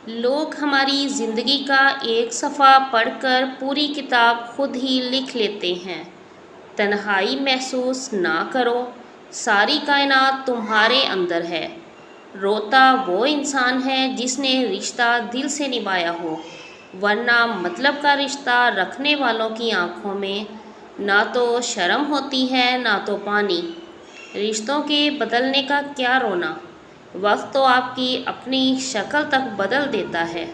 لوگ ہماری زندگی کا ایک صفحہ پڑھ کر پوری کتاب خود ہی لکھ لیتے ہیں۔ تنہائی محسوس نہ کرو، ساری کائنات تمہارے اندر ہے۔ روتا وہ انسان ہے جس نے رشتہ دل سے نبھایا ہو، ورنہ مطلب کا رشتہ رکھنے والوں کی آنکھوں میں نہ تو شرم ہوتی ہے نہ تو پانی۔ رشتوں کے بدلنے کا کیا رونا، وقت تو آپ کی اپنی شکل تک بدل دیتا ہے۔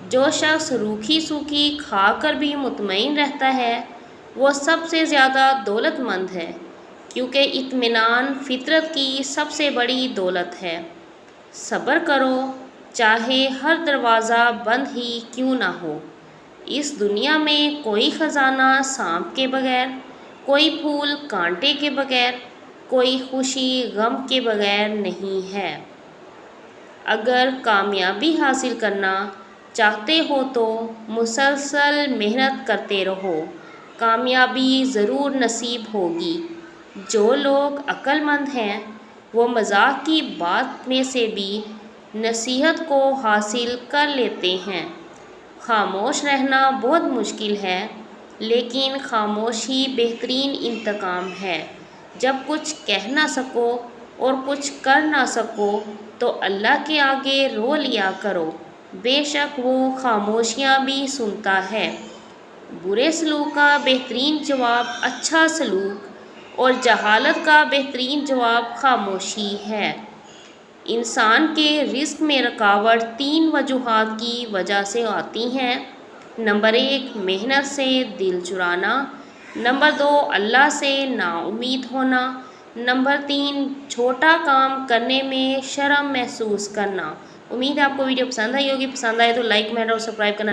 جو شخص روکھی سوکھی کھا کر بھی مطمئن رہتا ہے وہ سب سے زیادہ دولت مند ہے، کیونکہ اطمینان فطرت کی سب سے بڑی دولت ہے۔ صبر کرو، چاہے ہر دروازہ بند ہی کیوں نہ ہو۔ اس دنیا میں کوئی خزانہ سانپ کے بغیر، کوئی پھول کانٹے کے بغیر، کوئی خوشی غم کے بغیر نہیں ہے۔ اگر کامیابی حاصل کرنا چاہتے ہو تو مسلسل محنت کرتے رہو، کامیابی ضرور نصیب ہوگی۔ جو لوگ عقل مند ہیں وہ مذاق کی بات میں سے بھی نصیحت کو حاصل کر لیتے ہیں۔ خاموش رہنا بہت مشکل ہے، لیکن خاموشی بہترین انتقام ہے۔ جب کچھ کہہ نہ سکو اور کچھ کر نہ سکو تو اللہ کے آگے رو لیا کرو، بے شک وہ خاموشیاں بھی سنتا ہے۔ برے سلوک کا بہترین جواب اچھا سلوک اور جہالت کا بہترین جواب خاموشی ہے۔ انسان کے رزق میں رکاوٹ 3 وجوہات کی وجہ سے آتی ہیں۔ نمبر 1، محنت سے دل چرانا۔ نمبر 2، اللہ سے نا امید ہونا۔ نمبر 3، چھوٹا کام کرنے میں شرم محسوس کرنا۔ امید ہے آپ کو ویڈیو پسند آئی ہوگی۔ پسند آئے تو لائک، کمنٹ اور سبسکرائب کرنا